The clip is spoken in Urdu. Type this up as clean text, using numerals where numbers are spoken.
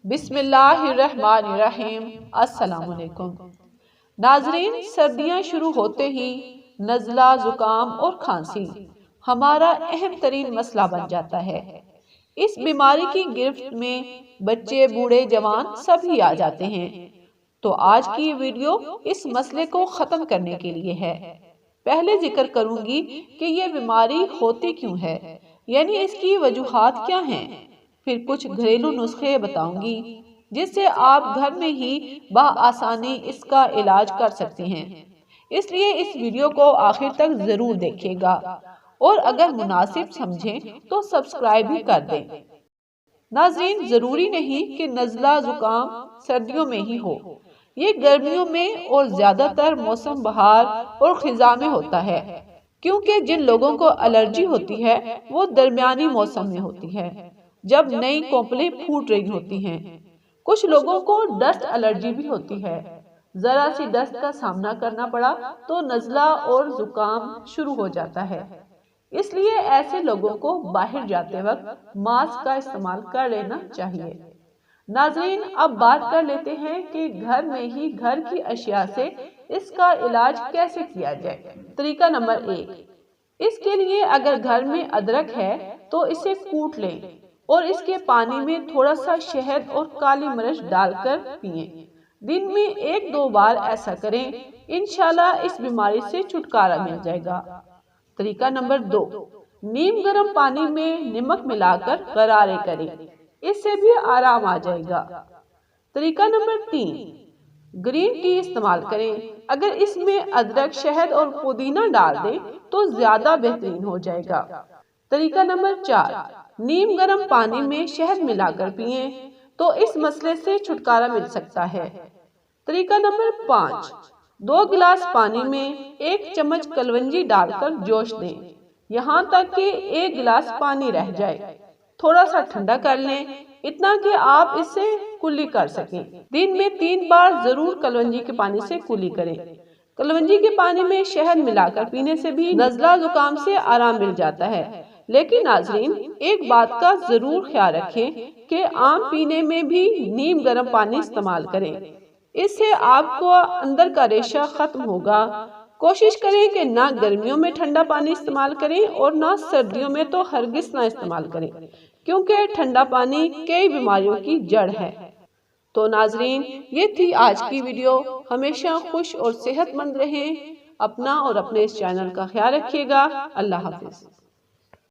بسم اللہ الرحمن الرحیم۔ السلام علیکم ناظرین، سردیاں شروع ہوتے ہی نزلہ، زکام اور کھانسی ہمارا اہم ترین مسئلہ بن جاتا ہے۔ اس بیماری کی گرفت میں بچے، بوڑھے، جوان سبھی آ جاتے ہیں۔ تو آج کی ویڈیو اس مسئلے کو ختم کرنے کے لیے ہے۔ پہلے ذکر کروں گی کہ یہ بیماری ہوتی کیوں ہے، یعنی اس کی وجوہات کیا ہیں۔ پھر کچھ گھریلو نسخے بتاؤں گی جس سے آپ گھر میں ہی بآسانی اس کا علاج کر سکتے ہیں۔ اس لیے اس ویڈیو کو آخر تک ضرور دیکھیے گا اور اگر مناسب سمجھیں تو سبسکرائب بھی کر دیں۔ ناظرین، ضروری نہیں کہ نزلہ زکام سردیوں میں ہی ہو، یہ گرمیوں میں اور زیادہ تر موسم بہار اور خزاں میں ہوتا ہے، کیونکہ جن لوگوں کو الرجی ہوتی ہے وہ درمیانی موسم میں ہوتی ہے، جب نئی کونپلیں پھوٹ رہی ہوتی ہیں۔ کچھ لوگوں کو ڈسٹ الرجی بھی ہوتی ہے، ذرا سی ڈسٹ کا سامنا کرنا پڑا تو نزلہ اور زکام شروع ہو جاتا ہے۔ اس لیے ایسے لوگوں کو باہر جاتے وقت ماسک کا استعمال کر لینا چاہیے۔ ناظرین، اب بات کر لیتے ہیں کہ گھر میں ہی گھر کی اشیاء سے اس کا علاج کیسے کیا جائے۔ طریقہ نمبر 1، اس کے لیے اگر گھر میں ادرک ہے تو اسے کوٹ لیں اور اس کے پانی میں تھوڑا سا شہد اور کالی مرچ ڈال کر پئیں۔ دن میں 1-2 بار ایسا کریں، انشاءاللہ اس بیماری سے چھٹکارا مل جائے گا۔ طریقہ نمبر 2، نیم گرم پانی میں نمک ملا کر غرارے کریں، اس سے بھی آرام آ جائے گا۔ طریقہ نمبر 3، گرین ٹی استعمال کریں۔ اگر اس میں ادرک، شہد اور پودینہ ڈال دیں تو زیادہ بہترین ہو جائے گا۔ طریقہ نمبر 4، نیم گرم پانی میں شہد ملا کر پئیں تو اس مسئلے سے چھٹکارا مل سکتا ہے۔ طریقہ نمبر 5، 2 گلاس پانی میں 1 چمچ کلونجی ڈال کر جوش دیں، یہاں تک کہ 1 گلاس پانی رہ جائے۔ تھوڑا سا ٹھنڈا کر لیں، اتنا کہ آپ اس سے کلی کر سکیں۔ دن میں 3 بار ضرور کلونجی کے پانی سے کلی کریں۔ کلونجی کے پانی میں شہد ملا کر پینے سے بھی نزلہ زکام سے آرام مل جاتا ہے۔ لیکن ناظرین، ایک بات کا ضرور خیال رکھیں کہ عام پینے میں بھی نیم گرم پانی استعمال کریں، اس سے آپ کو اندر کا ریشہ ختم ہوگا۔ کوشش کریں کہ نہ گرمیوں میں ٹھنڈا پانی استعمال کریں اور نہ سردیوں میں تو ہرگز نہ استعمال کریں، کیونکہ ٹھنڈا پانی کئی بیماریوں کی جڑ ہے۔ تو ناظرین، یہ تھی آج کی ویڈیو۔ ہمیشہ خوش اور صحت مند رہیں، اپنا اور اپنے اس چینل کا خیال رکھیے گا۔ اللہ حافظ۔